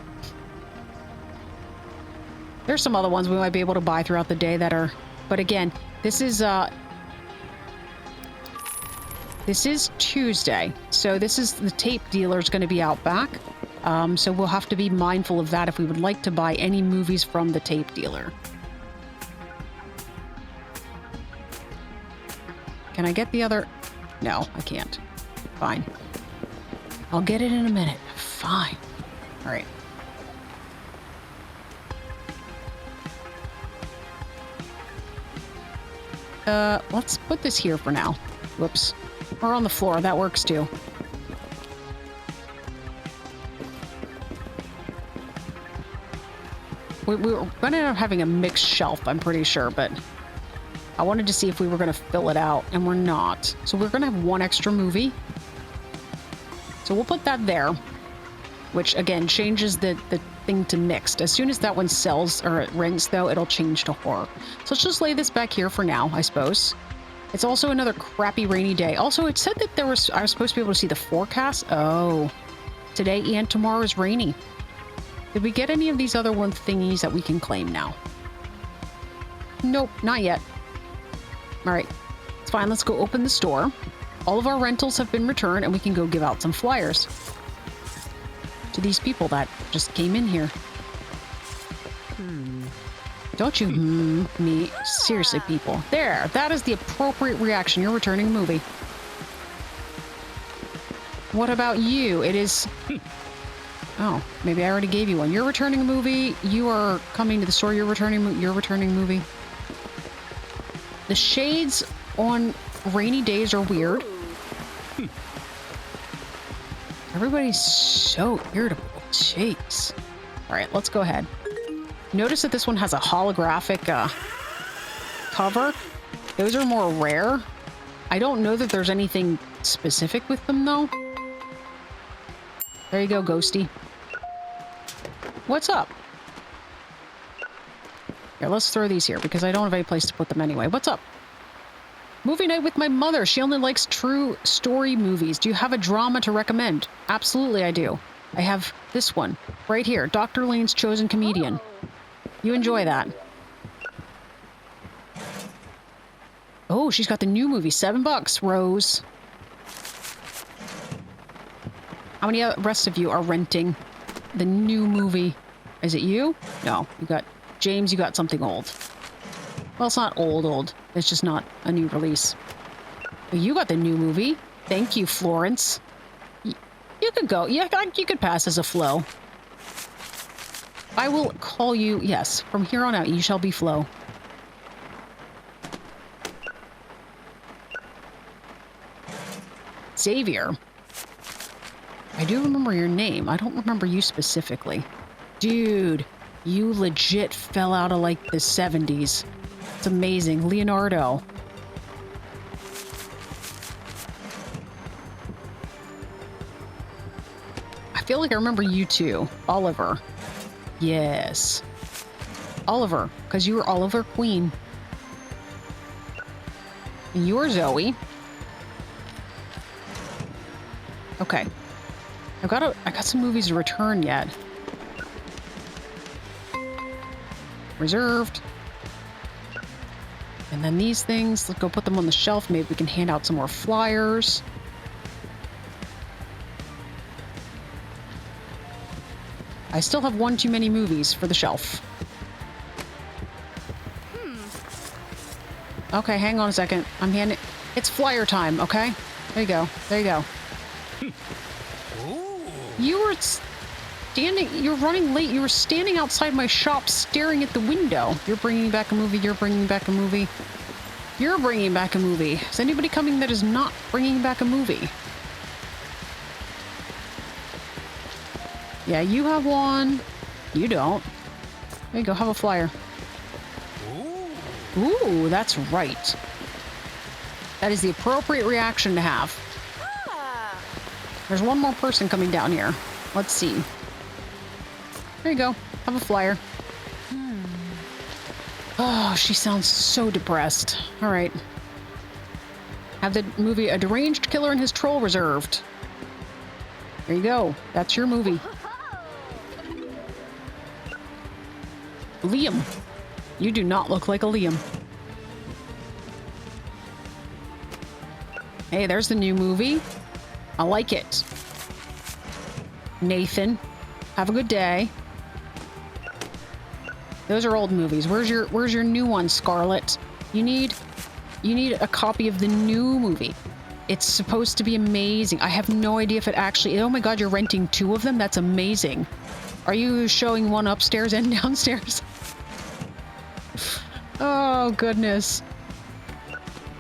Speaker 1: There's some other ones we might be able to buy throughout the day that are, but again, this is Tuesday, so this is the tape dealer's going to be out back. So we'll have to be mindful of that if we would like to buy any movies from the tape dealer. Can I get the other? No, I can't. Fine. I'll get it in a minute. Fine. All right. Let's put this here for now. Whoops. Or on the floor. That works too. We were going to end up having a mixed shelf, I'm pretty sure, but I wanted to see if we were going to fill it out, and we're not. So we're going to have 1 extra movie. So we'll put that there, which again changes the thing to mixed. As soon as that one sells or it rents, though, it'll change to horror. So let's just lay this back here for now, I suppose. It's also another crappy rainy day. Also, it said that I was supposed to be able to see the forecast. Oh, today and tomorrow is rainy. Did we get any of these other one thingies that we can claim now? Nope, not yet. All right, it's fine. Let's go open the store. All of our rentals have been returned, and we can go give out some flyers to these people that just came in here. Don't you me. Seriously, people. There, that is the appropriate reaction. You're returning a movie. What about you? It is... Oh, maybe I already gave you one. You're returning a movie. You are coming to the store. You're returning a movie. The shades on rainy days are weird. Everybody's so irritable. Jeez. All right, let's go ahead. Notice that this one has a holographic cover. Those are more rare. I don't know that there's anything specific with them, though. There you go, Ghosty. What's up? Here, let's throw these here because I don't have any place to put them anyway. What's up? Movie night with my mother. She only likes true story movies. Do you have a drama to recommend? Absolutely, I do. I have this one right here. Dr. Lane's Chosen Comedian. You enjoy that. Oh, she's got the new movie. $7, Rose. How many rest of you are renting the new movie? Is it you? No, you got James. You got something old. Well, it's not old. It's just not a new release. But you got the new movie. Thank you, Florence. You could go. Yeah, you could pass as a Flo. I will call you, yes, from here on out, you shall be Flo. Xavier. I do remember your name. I don't remember you specifically. Dude, you legit fell out of, like, the 70s. It's amazing. Leonardo. I feel like I remember you too. Oliver. Yes. Oliver, because you were Oliver Queen. And you're Zoe. Okay. I got some movies to return yet. Reserved. And then these things, let's go put them on the shelf. Maybe we can hand out some more flyers. I still have one too many movies for the shelf. Okay, hang on a second. I'm handing... It's flyer time, okay? There you go. There you go. You were standing... You're running late. You were standing outside my shop staring at the window. You're bringing back a movie. You're bringing back a movie. You're bringing back a movie. Is anybody coming that is not bringing back a movie? Yeah, you have one. You don't. There you go. Have a flyer. Ooh, that's right. That is the appropriate reaction to have. There's one more person coming down here. Let's see. There you go. Have a flyer. Oh, she sounds so depressed. All right. Have the movie A Deranged Killer and His Troll reserved. There you go. That's your movie. Liam. You do not look like a Liam. Hey, there's the new movie. I like it. Nathan, have a good day. Those are old movies. Where's your new one, Scarlett? You need a copy of the new movie. It's supposed to be amazing. I have no idea if it actually... Oh my god, you're renting two of them? That's amazing. Are you showing one upstairs and downstairs? Oh, goodness.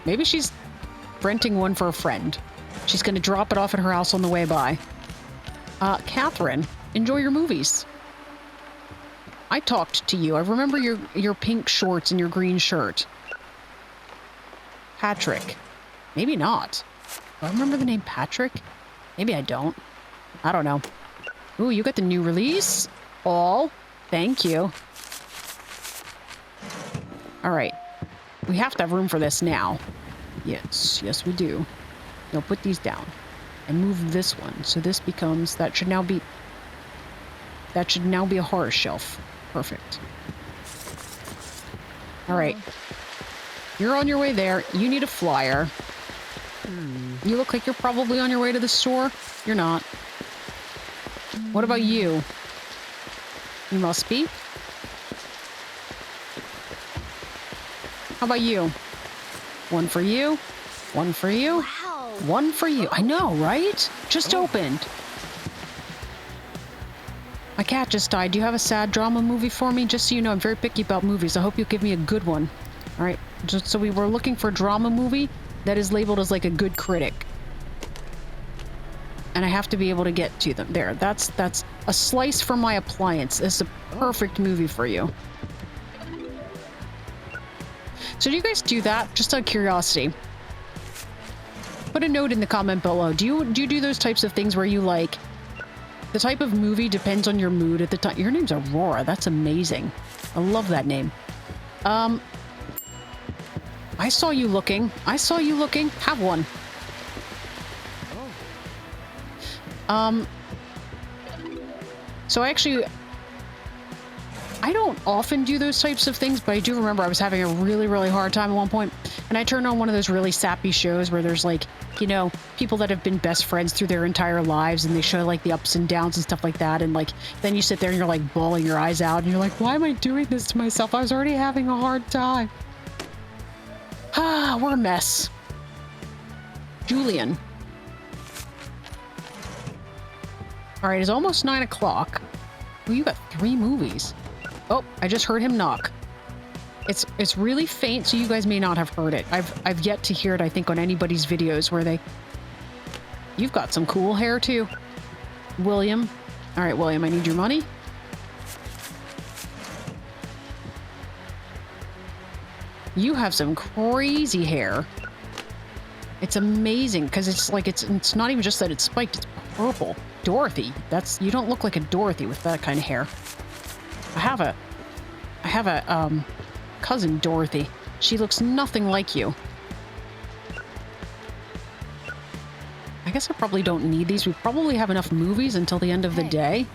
Speaker 1: Maybe she's renting one for a friend. She's going to drop it off at her house on the way by. Catherine, enjoy your movies. I talked to you. I remember your pink shorts and your green shirt. Patrick. Maybe not. Do I remember the name Patrick? Maybe I don't. I don't know. Ooh, you got the new release? all. Thank you. All right. We have to have room for this now. Yes, yes we do. Now put these down and move this one. So this becomes, that should now be a horror shelf. Perfect. All right. You're on your way there. You need a flyer. You look like you're probably on your way to the store. You're not. What about you? You must be. How about you? One for you. One for you.
Speaker 2: Wow.
Speaker 1: One for you. I know, right? Just opened. My cat just died. Do you have a sad drama movie for me? Just so you know, I'm very picky about movies. I hope you'll give me a good one. All right. Just so we were looking for a drama movie that is labeled as like a good critic. And I have to be able to get to them. There. That's a slice from my appliance. It's a perfect movie for you. So do you guys do that? Just out of curiosity. Put a note in the comment below. Do you do those types of things where you like the type of movie depends on your mood at the time? Your name's Aurora. That's amazing. I love that name. I saw you looking. I saw you looking. Have one. So I don't often do those types of things, but I do remember I was having a really, really hard time at one point, and I turned on one of those really sappy shows where there's like, you know, people that have been best friends through their entire lives, and they show like the ups and downs and stuff like that, and like then you sit there and you're like bawling your eyes out, and you're like, why am I doing this to myself? I was already having a hard time. Ah, we're a mess. Julian. All right, it's almost 9 o'clock. Oh, you got 3 movies. Oh, I just heard him knock. It's really faint, so you guys may not have heard it. I've yet to hear it, I think, on anybody's videos where they... You've got some cool hair, too. William. All right, William, I need your money. You have some crazy hair. It's amazing, because it's like, it's not even just that it's spiked, it's purple. Dorothy, you don't look like a Dorothy with that kind of hair. I have a cousin Dorothy. She looks nothing like you. I guess I probably don't need these. We probably have enough movies until the end of the day,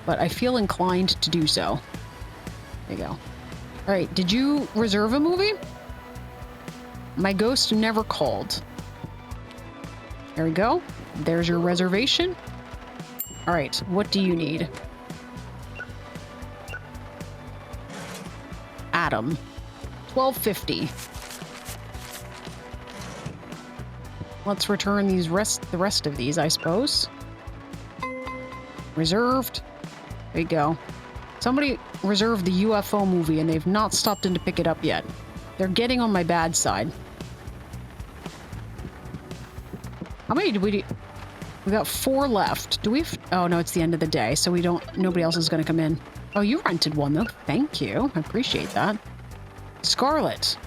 Speaker 1: but I feel inclined to do so. There you go. All right, did you reserve a movie? My ghost never called. There we go. There's your reservation. All right, what do you need? Adam. $12.50. Let's return the rest of these, I suppose. Reserved. There you go. Somebody reserved the UFO movie and they've not stopped in to pick it up yet. They're getting on my bad side. How many did we do? We got 4 left. Do we? Oh no, it's the end of the day, so nobody else is going to come in. Oh, you rented one though. Thank you. I appreciate that. Scarlet.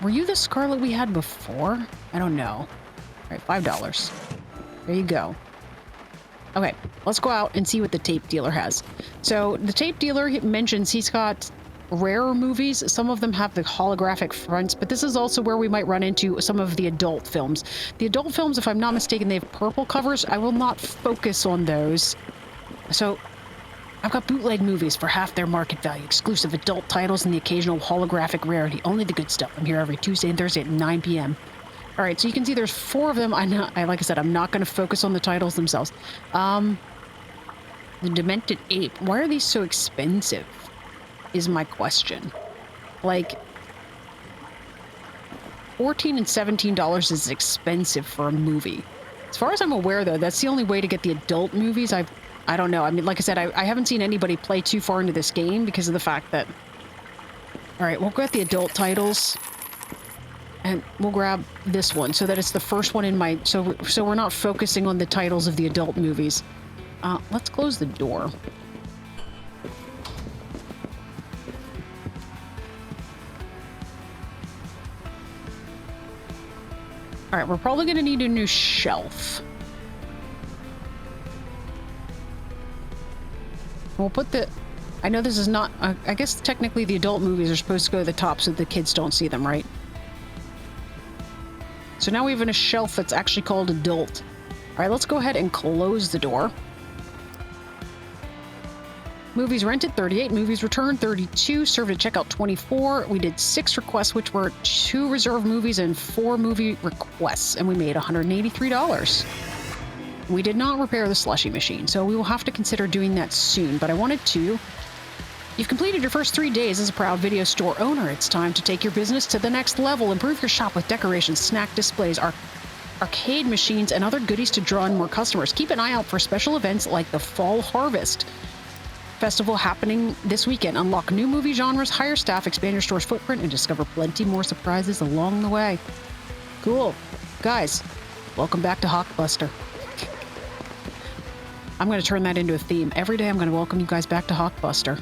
Speaker 1: Were you the Scarlet we had before? I don't know. All right, $5. There you go. Okay, let's go out and see what the tape dealer has. So the tape dealer mentions he's got rarer movies. Some of them have the holographic fronts, but this is also where we might run into some of the adult films. The adult films, if I'm not mistaken, they have purple covers. I will not focus on those. So I've got bootleg movies for half their market value, exclusive adult titles, and the occasional holographic rarity. Only the good stuff. I'm here every Tuesday and Thursday at 9 p.m. All right, so you can see there's 4 of them. Like I said, I'm not going to focus on the titles themselves. The Demented Ape. Why are these so expensive? Is my question. Like, $14 and $17 is expensive for a movie. As far as I'm aware, though, that's the only way to get the adult movies. I don't know. I mean, like I said, I haven't seen anybody play too far into this game because of the fact that... All right, we'll get the adult titles. And we'll grab this one so that it's the first one in my... So we're not focusing on the titles of the adult movies. Let's close the door. All right, we're probably going to need a new shelf. We'll put the... I know this is not... I guess technically the adult movies are supposed to go to the top so the kids don't see them, right? So now we have a shelf that's actually called adult. All right, let's go ahead and close the door. Movies rented, 38. Movies returned, 32. Served at checkout, 24. We did 6 requests, which were 2 reserved movies and 4 movie requests, and we made $183. We did not repair the slushy machine, so we will have to consider doing that soon, but I wanted to. You've completed your first 3 days as a proud video store owner. It's time to take your business to the next level. Improve your shop with decorations, snack displays, arcade machines, and other goodies to draw in more customers. Keep an eye out for special events like the Fall Harvest Festival happening this weekend. Unlock new movie genres, hire staff, expand your store's footprint, and discover plenty more surprises along the way. Cool. Guys, welcome back to Hawkbuster. I'm going to turn that into a theme. Every day I'm going to welcome you guys back to Hawkbuster.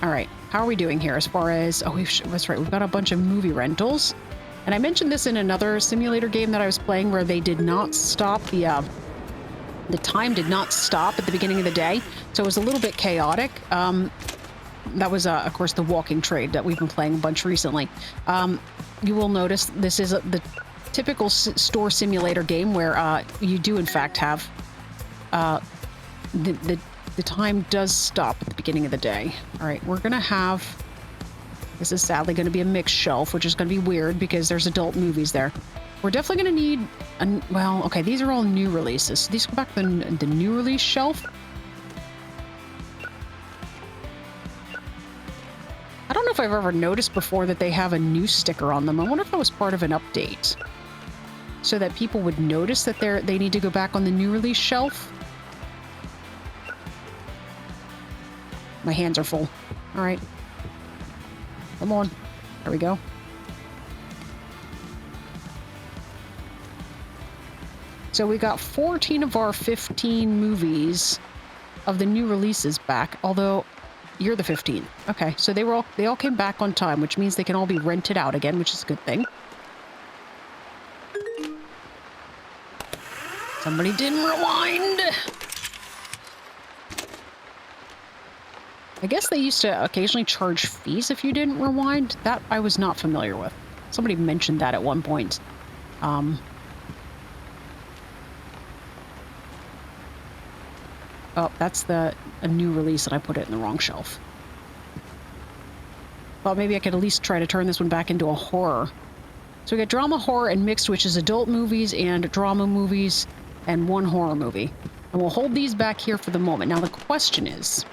Speaker 1: All right, how are we doing here as far as... Oh, that's right, we've got a bunch of movie rentals. And I mentioned this in another simulator game that I was playing where they did not stop the time did not stop at the beginning of the day, so it was a little bit chaotic. That was, of course, the walking trade that we've been playing a bunch recently. You will notice this is the typical store simulator game where you do, in fact, have the time does stop at the beginning of the day. All right, we're going to have... This is sadly going to be a mixed shelf, which is going to be weird because there's adult movies there. We're definitely going to need... well, okay, these are all new releases. So these go back to the new release shelf. I don't know if I've ever noticed before that they have a new sticker on them. I wonder if that was part of an update, so that people would notice that they need to go back on the new release shelf. My hands are full. All right. Come on. There we go. So we got 14 of our 15 movies of the new releases back, although you're the 15th. Okay, so they all came back on time, which means they can all be rented out again, which is a good thing. Somebody didn't rewind. I guess they used to occasionally charge fees if you didn't rewind. That I was not familiar with. Somebody mentioned that at one point. Oh, that's a new release and I put it in the wrong shelf. Well, maybe I could at least try to turn this one back into a horror. So we got drama, horror, and mixed, which is adult movies and drama movies and 1 horror movie. And we'll hold these back here for the moment. Now the question is,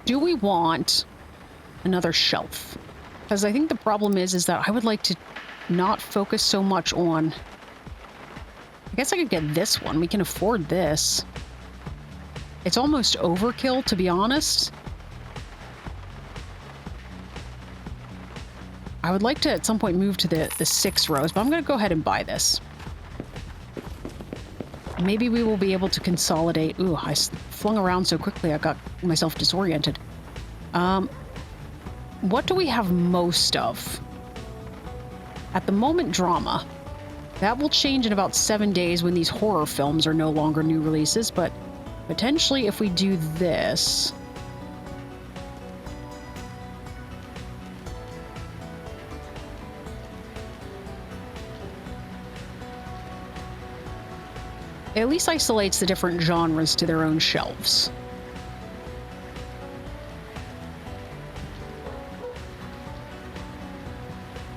Speaker 1: do we want another shelf? Because I think the problem is that I would like to not focus so much on... I guess I could get this one. We can afford this. It's almost overkill, to be honest. I would like to, at some point, move to the 6 rows, but I'm going to go ahead and buy this. Maybe we will be able to consolidate... Ooh, I flung around so quickly I got myself disoriented. What do we have most of? At the moment, drama. That will change in about 7 days when these horror films are no longer new releases, but potentially if we do this... It at least isolates the different genres to their own shelves.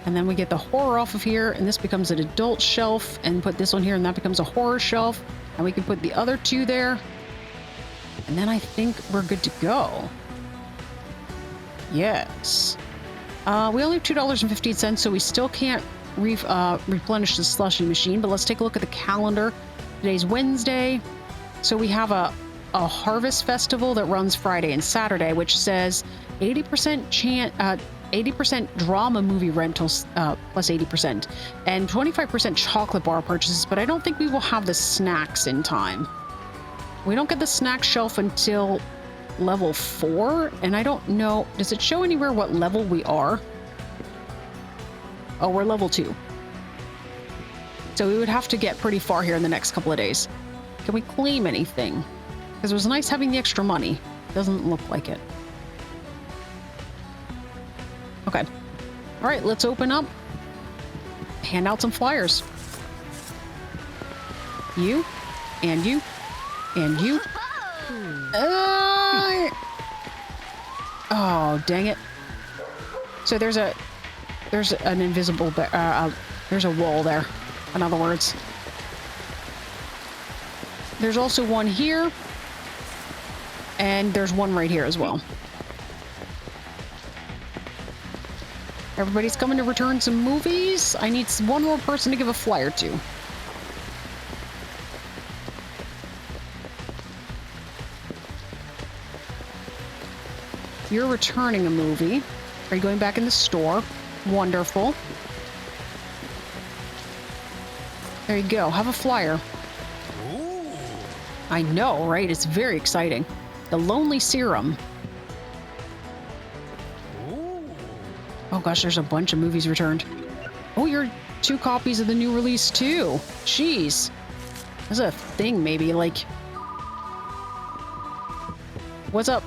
Speaker 1: And then we get the horror off of here, and this becomes an adult shelf, and put this one here, and that becomes a horror shelf. And we can put the other 2 there. And then I think we're good to go. Yes. We only have $2.15, so we still can't replenish the slushy machine, but let's take a look at the calendar. Today's Wednesday, so we have a harvest festival that runs Friday and Saturday, which says 80% drama movie rentals plus 80%, and 25% chocolate bar purchases, but I don't think we will have the snacks in time. We don't get the snack shelf until level 4, and I don't know, does it show anywhere what level we are? Oh, we're level 2. So we would have to get pretty far here in the next couple of days. Can we claim anything? Because it was nice having the extra money. Doesn't look like it. Okay. All right, let's open up. Hand out some flyers. You, and you, and you. Oh, dang it. So there's an invisible, there's a wall there, in other words. There's also one here, and there's one right here as well. Everybody's coming to return some movies. I need one more person to give a flyer to. You're returning a movie. Are you going back in the store? Wonderful. There you go. Have a flyer.
Speaker 3: Ooh.
Speaker 1: I know, right? It's very exciting. The Lonely Serum.
Speaker 3: Ooh.
Speaker 1: Oh gosh, there's a bunch of movies returned. Oh, you're 2 copies of the new release too. Jeez. That's a thing, maybe. Like, what's up?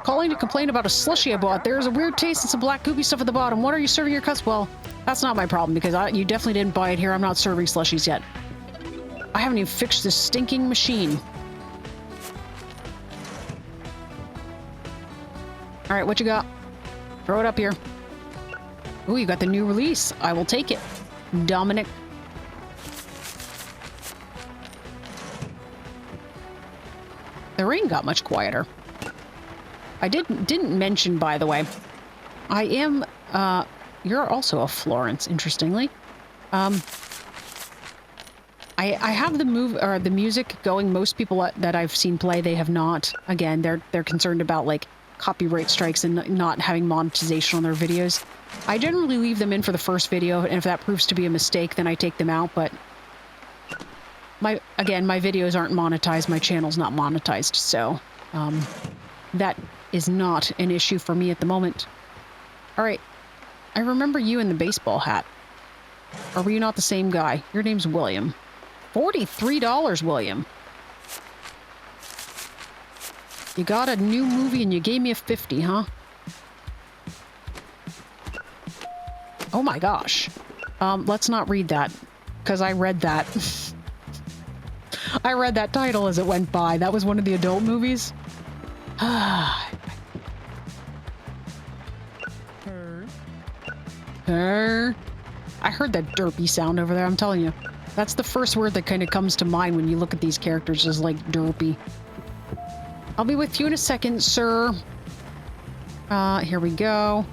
Speaker 1: Calling to complain about a slushie I bought. There's a weird taste and some black goopy stuff at the bottom. What are you serving your customers? Well, that's not my problem because you definitely didn't buy it here. I'm not serving slushies yet. I haven't even fixed this stinking machine. All right, what you got? Throw it up here. Ooh, you got the new release. I will take it. Dominic. The rain got much quieter. I didn't mention, by the way, I am, you're also a Florence, interestingly. I have the the music going. Most people that I've seen play, they have not. Again, they're concerned about, like, copyright strikes and not having monetization on their videos. I generally leave them in for the first video, and if that proves to be a mistake, then I take them out, but my videos aren't monetized, my channel's not monetized, so, that is not an issue for me at the moment. All right. I remember you in the baseball hat. Or were you not the same guy? Your name's William. $43, William. You got a new movie and you gave me a 50, huh? Oh my gosh. Let's not read that, because I read that. I read that title as it went by. That was one of the adult movies. I heard that derpy sound over there, I'm telling you. That's the first word that kind of comes to mind when you look at these characters, is like derpy. I'll be with you in a second, sir. Here we go.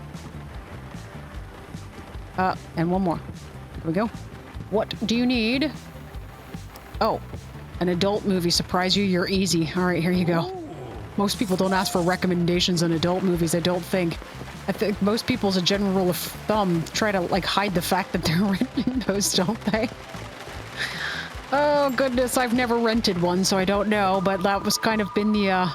Speaker 1: And one more. Here we go. What do you need? Oh, an adult movie. Surprise you, you're easy. All right, here you go. Most people don't ask for recommendations on adult movies, I don't think. I think most people, as a general rule of thumb, try to, like, hide the fact that they're renting those, don't they? Oh, goodness, I've never rented one, so I don't know, but that was kind of been the,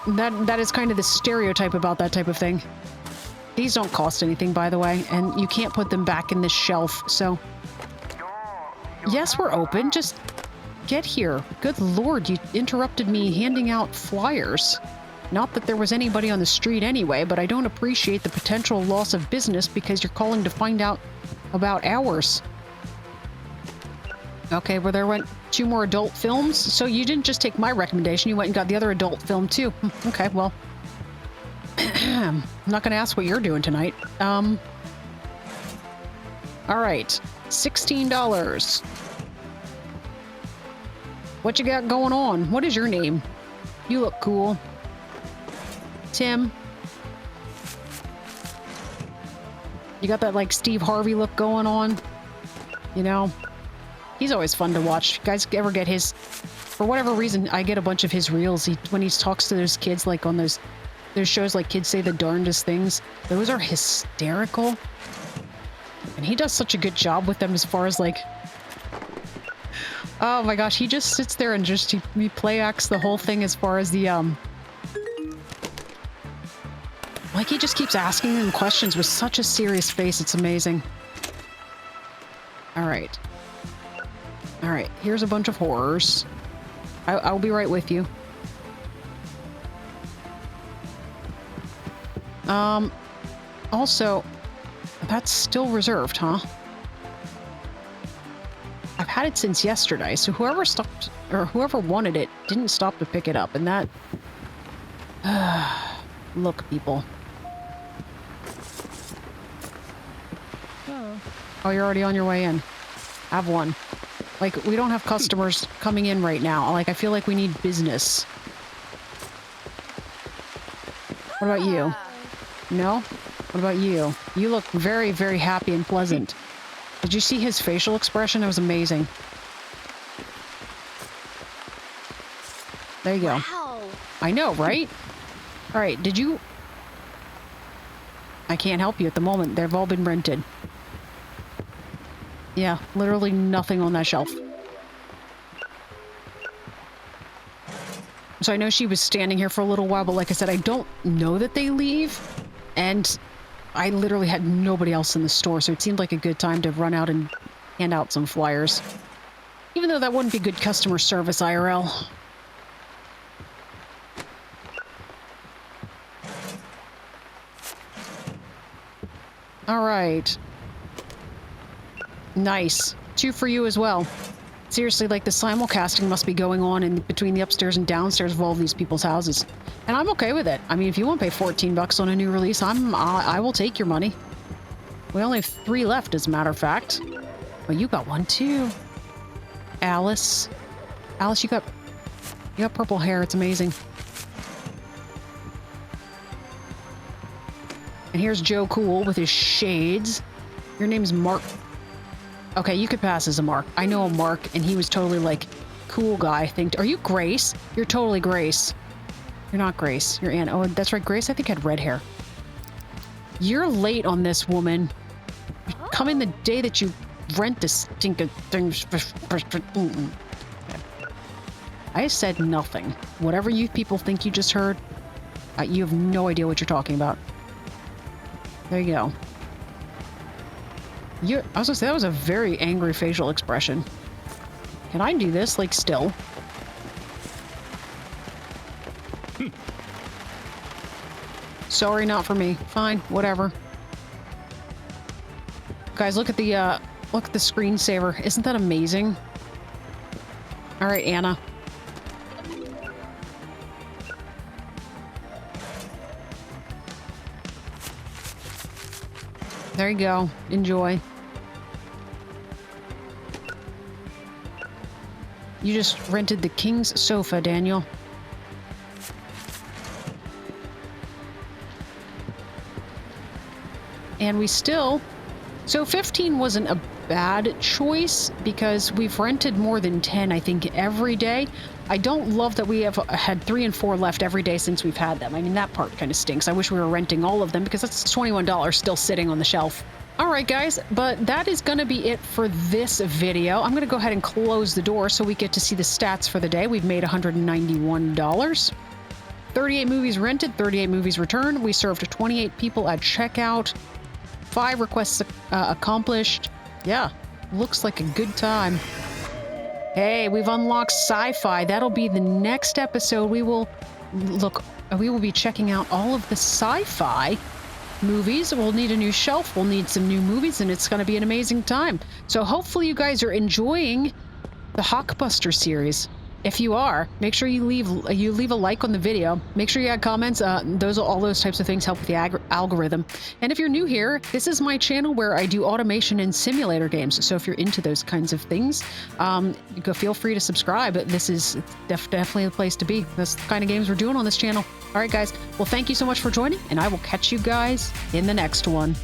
Speaker 1: That is kind of the stereotype about that type of thing. These don't cost anything, by the way, and you can't put them back in this shelf, so... Yes, we're open, just get here. Good lord, you interrupted me handing out flyers. Not that there was anybody on the street anyway, but I don't appreciate the potential loss of business because you're calling to find out about ours. Okay, well, there went 2 more adult films. So you didn't just take my recommendation, you went and got the other adult film too. Okay, well, I'm not going to ask what you're doing tonight. All right, $16. What you got going on? What is your name? You look cool. Tim. You got that, like, Steve Harvey look going on? You know? He's always fun to watch. You guys ever get his... For whatever reason, I get a bunch of his reels. When he talks to those kids, like, on those shows, like, Kids Say the Darndest Things. Those are hysterical. And he does such a good job with them as far as, like... Oh my gosh, he just sits there and just... He play acts the whole thing as far as the, Like, he just keeps asking them questions with such a serious face. It's amazing. All right. All right, here's a bunch of horrors. I'll be right with you. Also, that's still reserved, huh? I've had it since yesterday, so whoever stopped, or whoever wanted it, didn't stop to pick it up, and that... Look, people. Oh, you're already on your way in. Have one. Like, we don't have customers coming in right now. Like, I feel like we need business. What about you? No? What about you? You look very, very happy and pleasant. Did you see his facial expression? It was amazing. There you go.
Speaker 2: Wow.
Speaker 1: I know, right? All right, did you... I can't help you at the moment. They've all been rented. Yeah, literally nothing on that shelf. So I know she was standing here for a little while, but like I said, I don't know that they leave. And I literally had nobody else in the store, so it seemed like a good time to run out and hand out some flyers. Even though that wouldn't be good customer service IRL. All right. Nice. 2 for you as well. Seriously, like the simulcasting must be going on in between the upstairs and downstairs of all of these people's houses. And I'm okay with it. I mean, if you want to pay 14 bucks on a new release, I will take your money. We only have 3 left, as a matter of fact. Well, you got one too. Alice. Alice, you got purple hair. It's amazing. And here's Joe Cool with his shades. Your name's Mark. Okay, you could pass as a Mark. I know a Mark, and he was totally like, cool guy, I think. Are you Grace? You're totally Grace. You're not Grace. You're Ann. Oh, that's right. Grace, I think, had red hair. You're late on this, woman. Come in the day that you rent this stinking thing. I said nothing. Whatever you people think you just heard, you have no idea what you're talking about. There you go. I was gonna say, that was a very angry facial expression. Can I do this, like, still? Sorry, not for me. Fine, whatever. Guys, look at the screensaver. Isn't that amazing? All right, Anna. There you go. Enjoy. You just rented the king's sofa, Daniel. And we still... So 15 wasn't a bad choice because we've rented more than 10, I think, every day. I don't love that we have had 3 and 4 left every day since we've had them. I mean, that part kind of stinks. I wish we were renting all of them because that's $21 still sitting on the shelf. All right, guys, but that is going to be it for this video. I'm going to go ahead and close the door so we get to see the stats for the day. We've made $191. 38 movies rented, 38 movies returned. We served 28 people at checkout. 5 requests accomplished. Yeah, looks like a good time. Hey, we've unlocked sci-fi. That'll be the next episode. We will be checking out all of the sci-fi movies. We'll need a new shelf. We'll need some new movies, and it's going to be an amazing time. So hopefully you guys are enjoying the Hawkbuster series. If you are, make sure you leave a like on the video. Make sure you add comments. All those types of things help with the algorithm. And if you're new here, this is my channel where I do automation and simulator games. So if you're into those kinds of things, feel free to subscribe. This is definitely the place to be. That's the kind of games we're doing on this channel. All right, guys. Well, thank you so much for joining, and I will catch you guys in the next one.